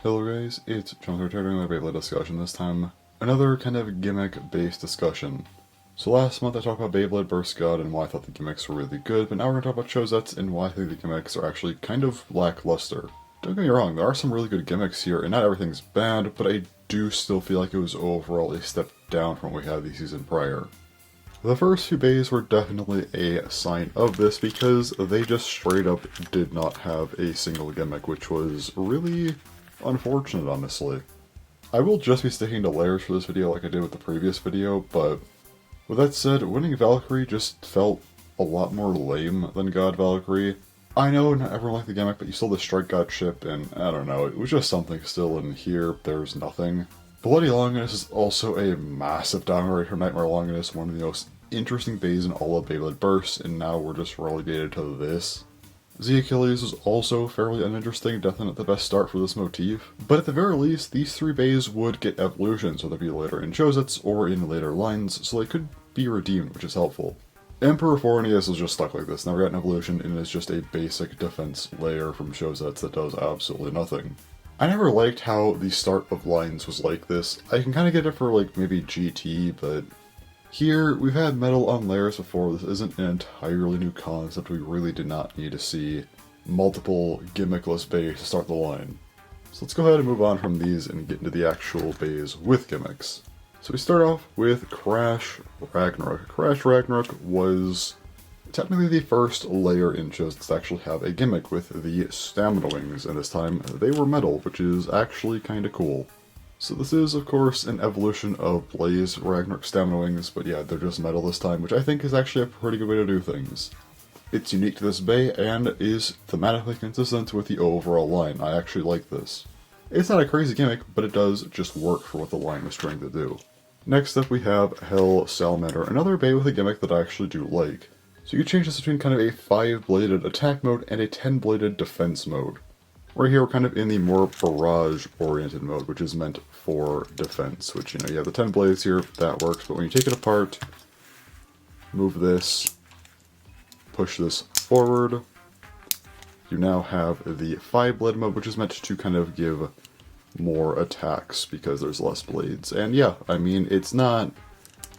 Hello guys, it's John returning my Beyblade discussion, this time another kind of gimmick-based discussion. So last month I talked about Beyblade Burst God and why I thought the gimmicks were really good, but now we're going to talk about Chouzetsu and why I think the gimmicks are actually kind of lackluster. Don't get me wrong, there are some really good gimmicks here, and not everything's bad, but I do still feel like it was overall a step down from what we had the season prior. The first few bays were definitely a sign of this because they just straight up did not have a single gimmick, which was really unfortunate, honestly. I will just be sticking to layers for this video like I did with the previous video, but with that said, winning Valkyrie just felt a lot more lame than God Valkyrie. I know not everyone liked the gimmick, but you still had the Strike God ship, and I don't know, it was just something still, and here there's nothing. Bloody Longinus is also a massive downgrade from Nightmare Longinus, one of the most interesting bays in all of Beyblade Burst, and now we're just relegated to this. The Achilles was also fairly uninteresting, definitely not the best start for this motif, but at the very least, these three bays would get evolutions, whether it be later in Chouzetsu or in later lines, so they could be redeemed, which is helpful. Emperor Fornius is just stuck like this, never got an evolution, and is just a basic defense layer from Chouzetsu that does absolutely nothing. I never liked how the start of lines was like this. I can kind of get it for like maybe GT, but here, we've had metal on layers before. This isn't an entirely new concept. We really did not need to see multiple gimmickless bays to start the line. So let's go ahead and move on from these and get into the actual bays with gimmicks. So we start off with Crash Ragnarok. Crash Ragnarok was technically the first layer in Chouzetsu to actually have a gimmick with the stamina wings, and this time they were metal, which is actually kind of cool. So this is, of course, an evolution of Blaze Ragnarok Stamina Wings, but yeah, they're just metal this time, which I think is actually a pretty good way to do things. It's unique to this bay, and is thematically consistent with the overall line. I actually like this. It's not a crazy gimmick, but it does just work for what the line was trying to do. Next up we have Hell Salamander, another bay with a gimmick that I actually do like. So you can change this between kind of a 5-bladed attack mode and a 10-bladed defense mode. Right here, we're kind of in the more barrage-oriented mode, which is meant for defense, which, you know, you have the 10 blades here, that works, but when you take it apart, move this, push this forward, you now have the 5-blade mode, which is meant to kind of give more attacks because there's less blades. And yeah, I mean, it's not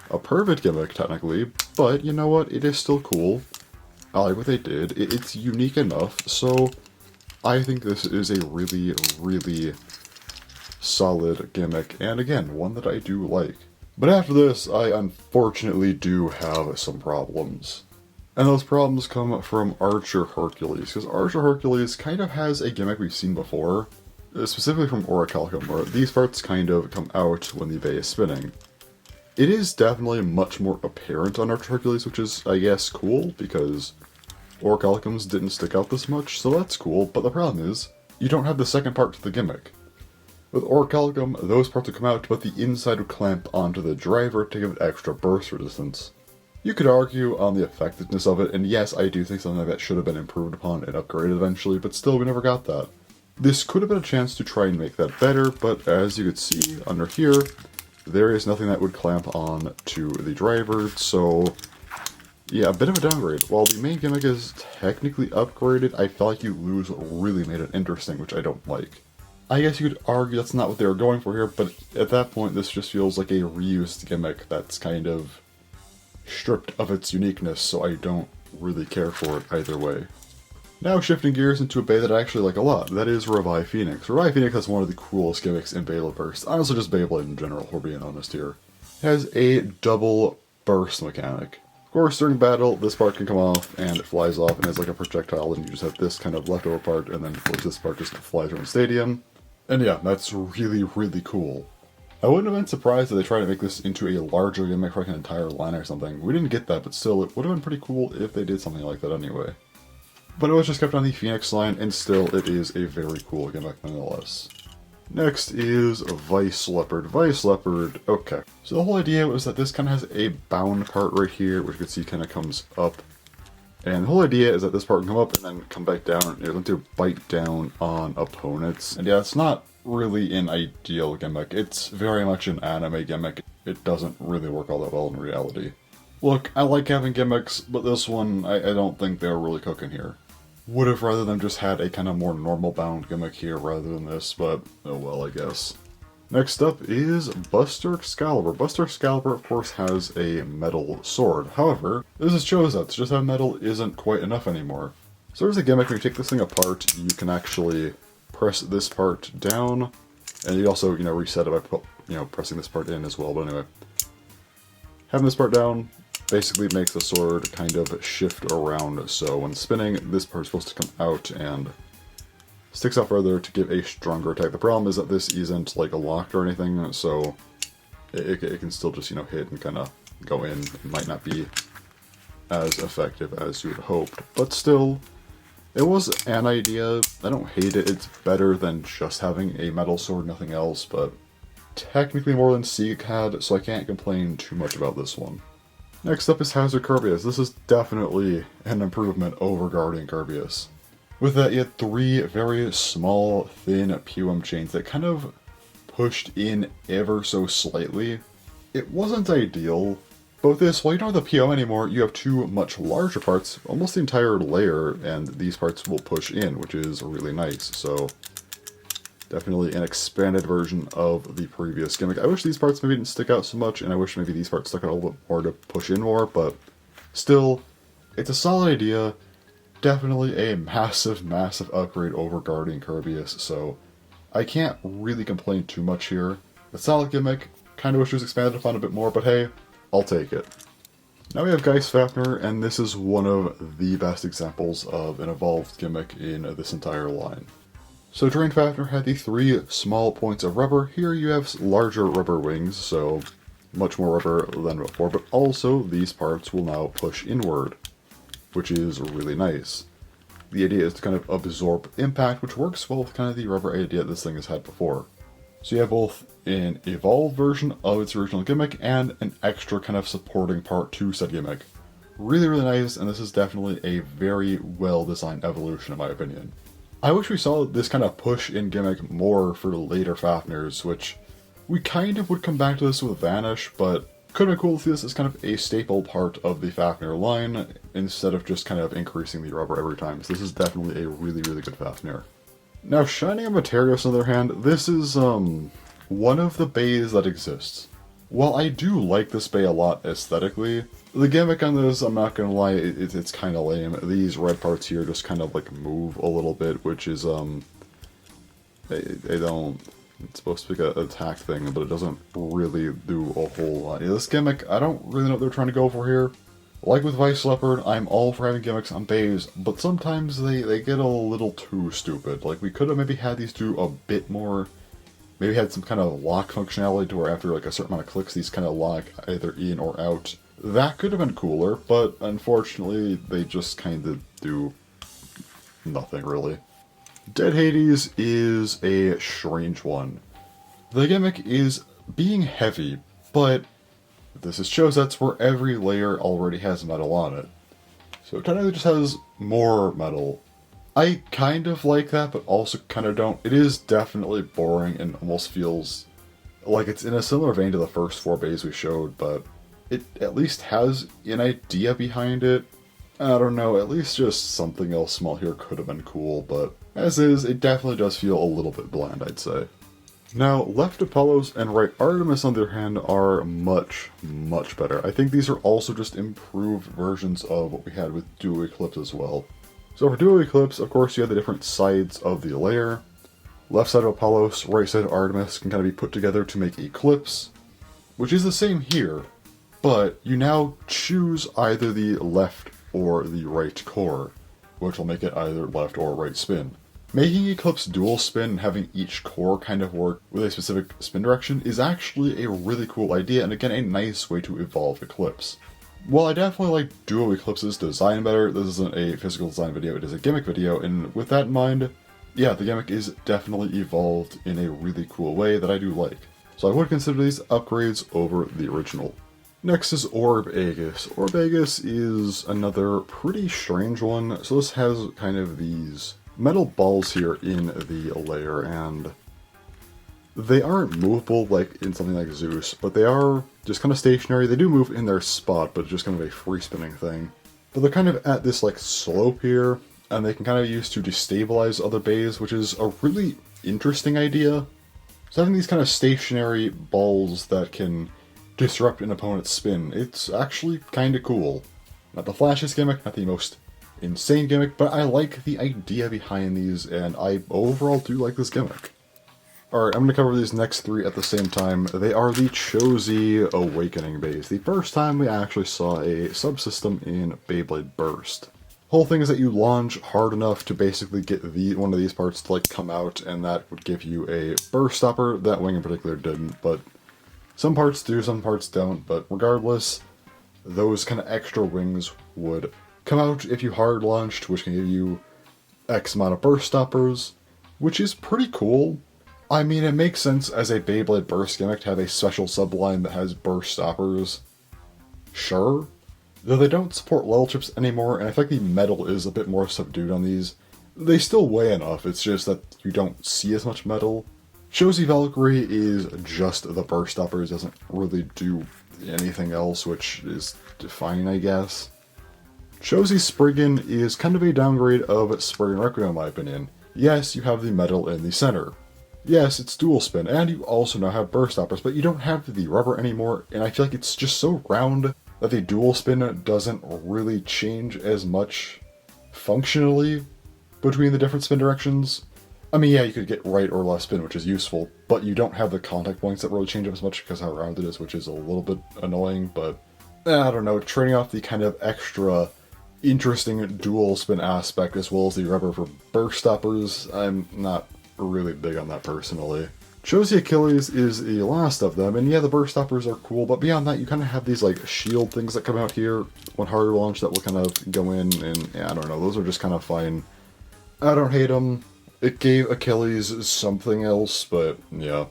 a perfect gimmick, technically, but you know what, it is still cool. I like what they did. It's unique enough, so I think this is a really, really solid gimmick, and again, one that I do like. But after this, I unfortunately do have some problems. And those problems come from Archer Hercules, because Archer Hercules kind of has a gimmick we've seen before, specifically from Orichalcum, where these parts kind of come out when the bay is spinning. It is definitely much more apparent on Archer Hercules, which is, I guess, cool, because Orichalcums didn't stick out this much, so that's cool, but the problem is, you don't have the second part to the gimmick. With Orichalcum, those parts would come out, but the inside would clamp onto the driver to give it extra burst resistance. You could argue on the effectiveness of it, and yes, I do think something like that should have been improved upon and upgraded eventually, but still, we never got that. This could have been a chance to try and make that better, but as you could see under here, there is nothing that would clamp on to the driver, so yeah, a bit of a downgrade. While the main gimmick is technically upgraded, I feel like you lose what really made it interesting, which I don't like. I guess you could argue that's not what they were going for here, but at that point this just feels like a reused gimmick that's kind of stripped of its uniqueness, so I don't really care for it either way. Now shifting gears into a bay that I actually like a lot, that is Revive Phoenix. Revive Phoenix has one of the coolest gimmicks in Beyblade Burst, honestly just Beyblade in general, if we're being honest here. It has a double burst mechanic. Of course, during battle, this part can come off, and it flies off, and it's like a projectile, and you just have this kind of leftover part, and then of course this part just flies around the stadium. And yeah, that's really, really cool. I wouldn't have been surprised if they tried to make this into a larger gimmick for like an entire line or something. We didn't get that, but still, it would have been pretty cool if they did something like that anyway. But it was just kept on the Phoenix line, and still, it is a very cool gimmick nonetheless. Next is Vice Leopard. Vice Leopard, okay. So the whole idea was that this kind of has a bound part right here, which you can see kind of comes up. And the whole idea is that this part can come up and then come back down, and it's going to bite down on opponents. And yeah, it's not really an ideal gimmick. It's very much an anime gimmick. It doesn't really work all that well in reality. Look, I like having gimmicks, but this one, I don't think they're really cooking here. Would have rather than just had a kind of more normal bound gimmick here rather than this, but oh well, I guess. Next up is Buster Excalibur. Buster Excalibur, of course, has a metal sword. However, this is Chouzetsu, just how metal isn't quite enough anymore. So there's a gimmick, when you take this thing apart, you can actually press this part down, and you also, reset it by, pressing this part in as well, but anyway. Having this part down basically makes the sword kind of shift around, so when spinning, this part is supposed to come out and sticks out further to give a stronger attack. The problem is that this isn't like a lock or anything, so it can still just, hit and kind of go in. It might not be as effective as you had hoped, but still, it was an idea. I don't hate it. It's better than just having a metal sword, nothing else, but technically more than Seek had, so I can't complain too much about this one. Next up is Hazard Kirbyus. This is definitely an improvement over Guardian Kirbyus. With that, you had 3 very small, thin POM chains that kind of pushed in ever so slightly. It wasn't ideal, but with this, while you don't have the POM anymore, you have 2 much larger parts, almost the entire layer, and these parts will push in, which is really nice. So, definitely an expanded version of the previous gimmick. I wish these parts maybe didn't stick out so much, and I wish maybe these parts stuck out a little bit more to push in more, but still, it's a solid idea. Definitely a massive, massive upgrade over Guardian Kirbyus, so I can't really complain too much here. A solid gimmick, kind of wish it was expanded upon a bit more, but hey, I'll take it. Now we have Geist Fafnir, and this is one of the best examples of an evolved gimmick in this entire line. So Drain Fafnir had the 3 small points of rubber. Here you have larger rubber wings, so much more rubber than before, but also these parts will now push inward, which is really nice. The idea is to kind of absorb impact, which works well with kind of the rubber idea this thing has had before. So you have both an evolved version of its original gimmick and an extra kind of supporting part to said gimmick. Really, really nice, and this is definitely a very well-designed evolution in my opinion. I wish we saw this kind of push in gimmick more for later Fafnirs, which we kind of would come back to this with Vanish, but could have been cool to see this as kind of a staple part of the Fafnir line, instead of just kind of increasing the rubber every time. So this is definitely a really, really good Fafnir. Now, Shining Materials, on the other hand, this is one of the bays that exists. While I do like this bay a lot aesthetically, the gimmick on this, I'm not gonna lie, it's kind of lame. These red parts here just kind of like move a little bit, which is they don't. It's supposed to be an attack thing, but it doesn't really do a whole lot. Yeah, this gimmick, I don't really know what they're trying to go for here. Like with Vice Leopard, I'm all for having gimmicks on bays, but sometimes they get a little too stupid. Like, we could have maybe had these do a bit more. Maybe had some kind of lock functionality to where after like a certain amount of clicks, these kind of lock either in or out. That could have been cooler, but unfortunately, they just kind of do nothing really. Dead Hades is a strange one. The gimmick is being heavy, but this is Chouzetsu where every layer already has metal on it. So it technically just has more metal. I kind of like that, but also kind of don't. It is definitely boring and almost feels like it's in a similar vein to the first 4 bays we showed, but it at least has an idea behind it. I don't know, at least just something else small here could have been cool, but as is, it definitely does feel a little bit bland, I'd say. Now, left Apollos and right Artemis, on the other hand, are much, much better. I think these are also just improved versions of what we had with Duo Eclipse as well. So for Duo Eclipse, of course, you have the different sides of the layer. Left side of Apollos, right side of Artemis can kind of be put together to make Eclipse, which is the same here, but you now choose either the left or the right core, which will make it either left or right spin. Making Eclipse dual spin and having each core kind of work with a specific spin direction is actually a really cool idea, and again, a nice way to evolve Eclipse. While I definitely like Duo Eclipse's design better, this isn't a physical design video, it is a gimmick video, and with that in mind, yeah, the gimmick is definitely evolved in a really cool way that I do like. So I would consider these upgrades over the original. Next is Orb Aegis. Orb Aegis is another pretty strange one. So this has kind of these metal balls here in the layer, and they aren't movable like in something like Zeus, but they are just kind of stationary. They do move in their spot, but just kind of a free spinning thing. But they're kind of at this like slope here, and they can kind of be used to destabilize other bays, which is a really interesting idea. So having these kind of stationary balls that can disrupt an opponent's spin, it's actually kind of cool. Not the flashiest gimmick, not the most insane gimmick, but I like the idea behind these, and I overall do like this gimmick. Alright, I'm going to cover these next three at the same time. They are the Chouzetsu Awakening bays. The first time we actually saw a subsystem in Beyblade Burst. Whole thing is that you launch hard enough to basically get one of these parts to like come out, and that would give you a burst stopper. That wing in particular didn't, but some parts do, some parts don't. But regardless, those kind of extra wings would come out if you hard launched, which can give you X amount of burst stoppers, which is pretty cool. I mean, it makes sense as a Beyblade Burst gimmick to have a special subline that has burst stoppers. Sure. Though they don't support level chips anymore, and I feel like the metal is a bit more subdued on these. They still weigh enough, it's just that you don't see as much metal. Chouzetsu Valkyrie is just the burst stoppers, doesn't really do anything else, which is fine, I guess. Chouzetsu Spriggan is kind of a downgrade of Spriggan Requiem in my opinion. Yes, you have the metal in the center. Yes, it's dual spin, and you also now have burst stoppers, but you don't have the rubber anymore, and I feel like it's just so round that the dual spin doesn't really change as much functionally between the different spin directions. I mean, yeah, you could get right or left spin, which is useful, but you don't have the contact points that really change up as much because how round it is, which is a little bit annoying, but I don't know, trading off the kind of extra interesting dual spin aspect as well as the rubber for burst stoppers, I'm not really big on that personally. Chouzetsu Achilles is the last of them, and yeah, the burst stoppers are cool, but beyond that, you kind of have these like shield things that come out here when harder launch that will kind of go in, and yeah, I don't know, those are just kind of fine. I don't hate them. It gave Achilles something else, but yeah,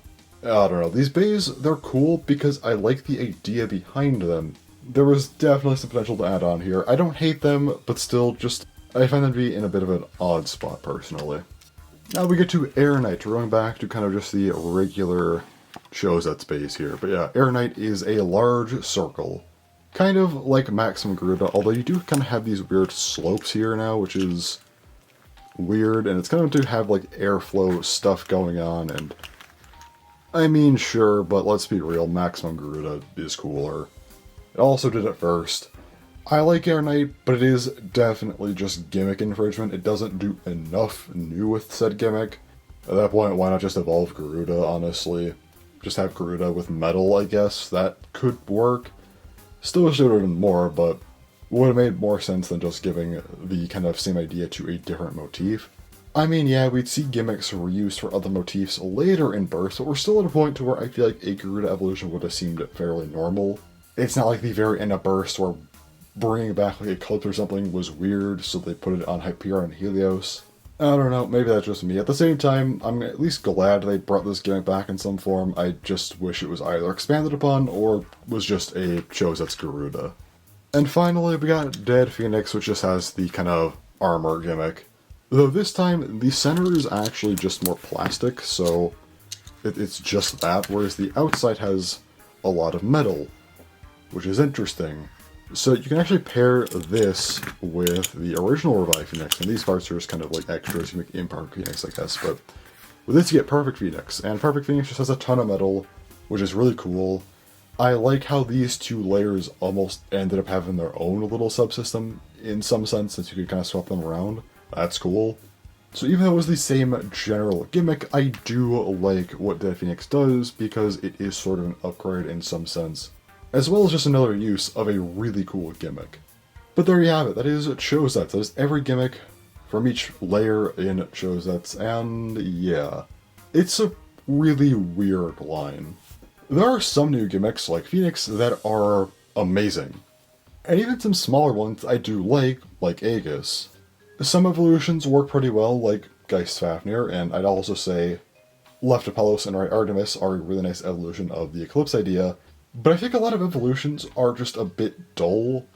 I don't know. These bays, they're cool because I like the idea behind them. There was definitely some potential to add on here. I don't hate them, but still just, I find them to be in a bit of an odd spot personally. Now we get to Air Knight. We're going back to kind of just the regular Chouzetsu base here. But yeah, Air Knight is a large circle. Kind of like Maximum Garuda, although you do kind of have these weird slopes here now, which is weird. And it's kind of to have like airflow stuff going on. And I mean, sure, but let's be real, Maximum Garuda is cooler. It also did it first. I like Air Knight, but it is definitely just gimmick infringement. It doesn't do enough new with said gimmick. At that point, why not just evolve Garuda, honestly? Just have Garuda with metal, I guess. That could work. Still should have done more, but would have made more sense than just giving the kind of same idea to a different motif. I mean, yeah, we'd see gimmicks reused for other motifs later in Burst, but we're still at a point to where I feel like a Garuda evolution would have seemed fairly normal. It's not like the very end of Burst where bringing back like Eclipse or something was weird, so they put it on Hyperion and Helios. I don't know, maybe that's just me. At the same time, I'm at least glad they brought this gimmick back in some form. I just wish it was either expanded upon or was just a Chouzetsu Garuda. And finally, we got Dead Phoenix, which just has the kind of armor gimmick. Though this time, the center is actually just more plastic, so it's just that, whereas the outside has a lot of metal, which is interesting. So you can actually pair this with the original Revive Phoenix, and these parts are just kind of like extras. You make Imperfect Phoenix, I guess, but with this you get Perfect Phoenix, and Perfect Phoenix just has a ton of metal, which is really cool. I like how these two layers almost ended up having their own little subsystem in some sense, since you could kind of swap them around. That's cool. So even though it was the same general gimmick, I do like what Dead Phoenix does, because it is sort of an upgrade in some sense, as well as just another use of a really cool gimmick. But there you have it, that is Chouzetsu. That is every gimmick from each layer in Chouzetsu, and yeah, it's a really weird line. There are some new gimmicks, like Phoenix, that are amazing. And even some smaller ones I do like Aegis. Some evolutions work pretty well, like Geist Fafnir, and I'd also say Left Apollos and Right Artemis are a really nice evolution of the Eclipse idea, but I think a lot of evolutions are just a bit dull.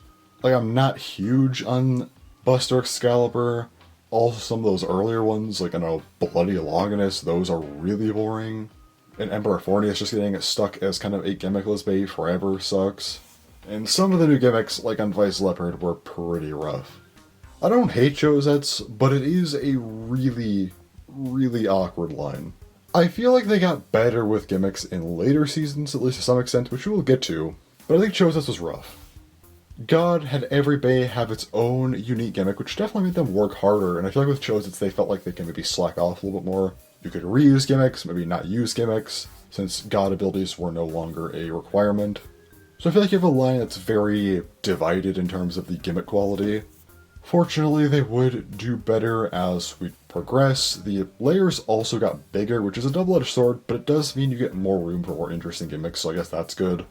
Like, I'm not huge on Buster Excalibur. Also, some of those earlier ones, like, I don't know, Bloody Longinus, those are really boring. And Emperor Fornius just getting stuck as kind of a gimmickless bay forever sucks. And some of the new gimmicks, like on Vice Leopard, were pretty rough. I don't hate Chouzetsu, but it is a really, really awkward line. I feel like they got better with gimmicks in later seasons, at least to some extent, which we will get to, but I think Chouzetsu was rough. God had every bay have its own unique gimmick, which definitely made them work harder, and I feel like with Chouzetsu they felt like they can maybe slack off a little bit more. You could reuse gimmicks, maybe not use gimmicks, since God abilities were no longer a requirement. So I feel like you have a line that's very divided in terms of the gimmick quality. Fortunately, they would do better as we progress. The layers also got bigger, which is a double-edged sword, but it does mean you get more room for more interesting gimmicks, so I guess that's good.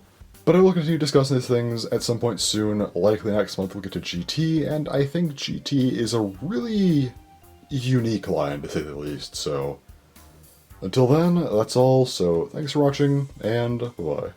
But I will continue discussing these things at some point soon. Likely next month we'll get to GT, and I think GT is a really unique line, to say the least, so until then, that's all, so thanks for watching, and bye-bye.